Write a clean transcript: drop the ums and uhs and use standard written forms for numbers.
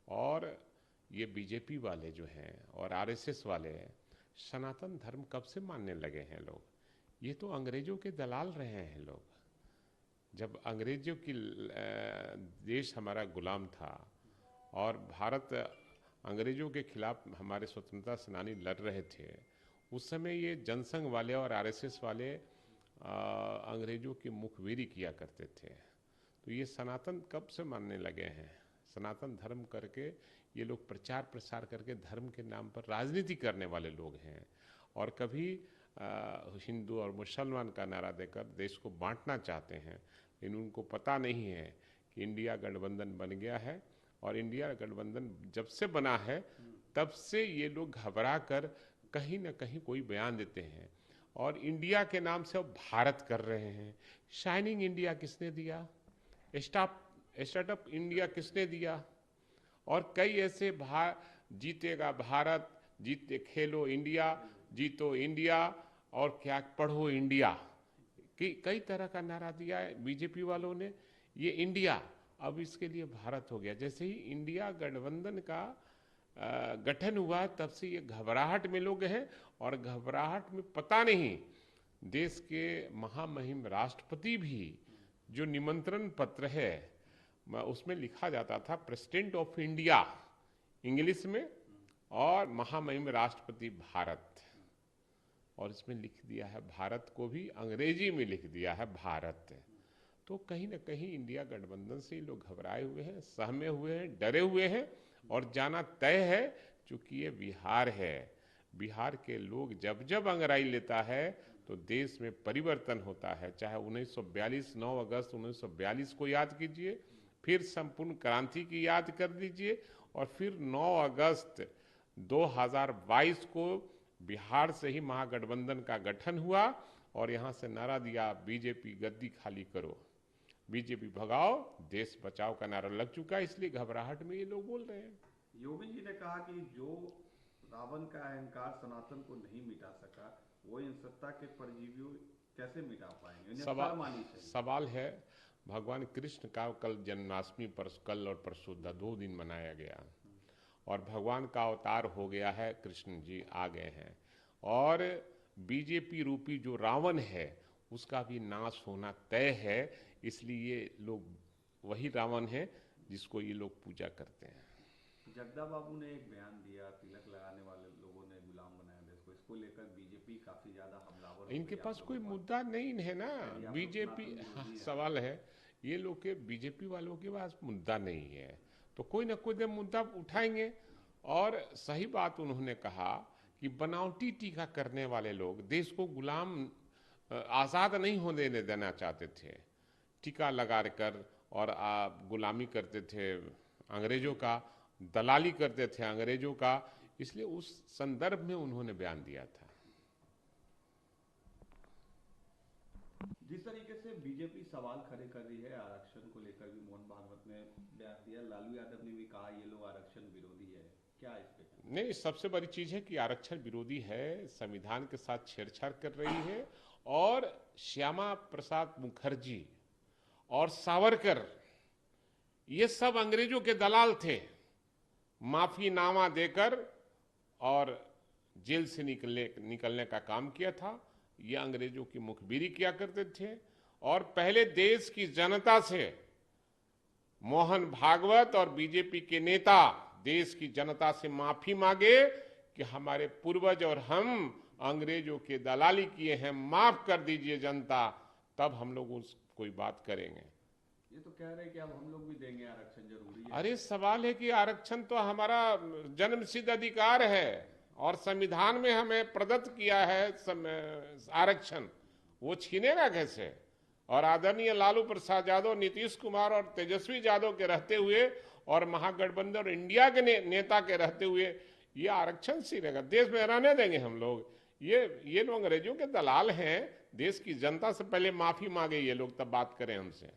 और ये बीजेपी वाले जो हैं और आरएसएस वाले हैं, सनातन धर्म कब से मानने लगे हैं लोग? ये तो अंग्रेजों के दलाल रहे हैं लोग। जब अंग्रेजों की देश हमारा गुलाम था और भारत अंग्रेजों के खिलाफ हमारे स्वतंत्रता सेनानी लड़ रहे थे, उस समय ये जनसंघ वाले और आरएसएस वाले अंग्रेजों की मुखबिरी किया करते थे। तो ये सनातन कब से मानने लगे हैं? सनातन धर्म करके ये लोग प्रचार प्रसार करके धर्म के नाम पर राजनीति करने वाले लोग हैं। और कभी हिंदू और मुसलमान का नारा देकर देश को बांटना चाहते हैं, लेकिन उनको पता नहीं है कि इंडिया गठबंधन बन गया है। और इंडिया गठबंधन जब से बना है तब से ये लोग घबरा कर कहीं ना कहीं कोई बयान देते हैं और इंडिया के नाम से अब भारत कर रहे हैं। शाइनिंग इंडिया किसने दिया? स्टार्टअप इंडिया किसने दिया? और कई ऐसे जीतेगा भारत, जीते खेलो इंडिया, जीतो इंडिया और क्या पढ़ो इंडिया, कई तरह का नारा दिया है बीजेपी वालों ने। ये इंडिया अब इसके लिए भारत हो गया। जैसे ही इंडिया गठबंधन का गठन हुआ तब से ये घबराहट में लोग हैं। और घबराहट में पता नहीं, देश के महामहिम राष्ट्रपति भी जो निमंत्रण पत्र है उसमें लिखा जाता था प्रेसिडेंट ऑफ इंडिया इंग्लिश में और महामहिम राष्ट्रपति भारत, और इसमें लिख दिया है भारत को भी अंग्रेजी में लिख दिया है भारत। तो कहीं ना कहीं इंडिया गठबंधन से लोग घबराए हुए हैं, सहमे हुए हैं, डरे हुए हैं और जाना तय है। चूंकि ये बिहार है, बिहार के लोग जब जब अंगड़ाई लेता है तो देश में परिवर्तन होता है। चाहे 1942 9 अगस्त 1942 को याद कीजिए, फिर संपूर्ण क्रांति की याद कर दीजिए, और फिर 9 अगस्त 2022 को बिहार से ही महागठबंधन का गठन हुआ और यहाँ से नारा दिया बीजेपी गद्दी खाली करो, बीजेपी भगाओ, देश बचाओ का नारा लग चुका है। इसलिए घबराहट में ये लोग बोल रहे हैं। योगेश जी ने कहा कि जो रावण का अहंकार सनातन को नहीं मिटा सका, वो इन सत्ता के परजीवियों कैसे मिटा पाएंगे? सवाल है। भगवान कृष्ण का कल जन्माष्टमी पर कल और परसों 2 दिन मनाया गया और भगवान का अवतार हो गया है, कृष्ण जी आ गए हैं। और बीजेपी रूपी जो रावण है उसका भी नाश होना तय है। इसलिए ये लोग वही रावण है जिसको ये लोग पूजा करते हैं। जगदा बाबू ने एक बयान दिया, तिलक लगाने वाले लोगों ने गुलाम बनाया देश को, इसको लेकर बीजेपी काफी ज्यादा हमलावर। इनके पास कोई मुद्दा नहीं है ना बीजेपी। सवाल है ये लोग के बीजेपी वालों के पास मुद्दा नहीं है तो कोई ना कोई मुद्दा उठाएंगे। और सही बात उन्होंने कहा कि बनावटी टीका करने वाले लोग देश को गुलाम आज़ाद नहीं होने देना चाहते थे। टीका लगा कर और गुलामी करते थे अंग्रेजों का, दलाली करते थे अंग्रेजों का। इसलिए उस संदर्भ में उन्होंने बयान दिया था। जिस तरीके से बीजेपी सवाल खड़े कर रही है आरक्षण को लेकर भी, मोहन भागवत ने बयान दिया, लालू यादव ने भी कहा ये लोग आरक्षण विरोधी है, क्या इस पे? नहीं, सबसे बड़ी चीज है कि आरक्षण विरोधी है, संविधान के साथ छेड़छाड़ कर रही है। और श्यामा प्रसाद मुखर्जी और सावरकर ये सब अंग्रेजों के दलाल थे। माफीनामा देकर और जेल से निकलने का काम किया था। ये अंग्रेजों की मुखबिरी किया करते थे और पहले देश की जनता से मोहन भागवत और बीजेपी के नेता देश की जनता से माफी मांगे कि हमारे पूर्वज और हम अंग्रेजों के दलाली किए हैं, माफ कर दीजिए जनता, तब हम लोग उस कोई बात करेंगे। ये तो कह रहे हैं कि अब हम लोग भी देंगे आरक्षण, जरूरी है। अरे सवाल है कि आरक्षण तो हमारा जन्मसिद्ध अधिकार है और संविधान में हमें प्रदत्त किया है आरक्षण, वो छीनेगा कैसे? और आदरणीय लालू प्रसाद यादव, नीतीश कुमार और तेजस्वी यादव के रहते हुए और महागठबंधन और इंडिया के नेता के रहते हुए ये आरक्षण छीनेगा? देश में रहने देंगे हम लोग? ये लोग अंग्रेजों के दलाल हैं। देश की जनता से पहले माफी मांगे ये लोग, तब बात करें हमसे।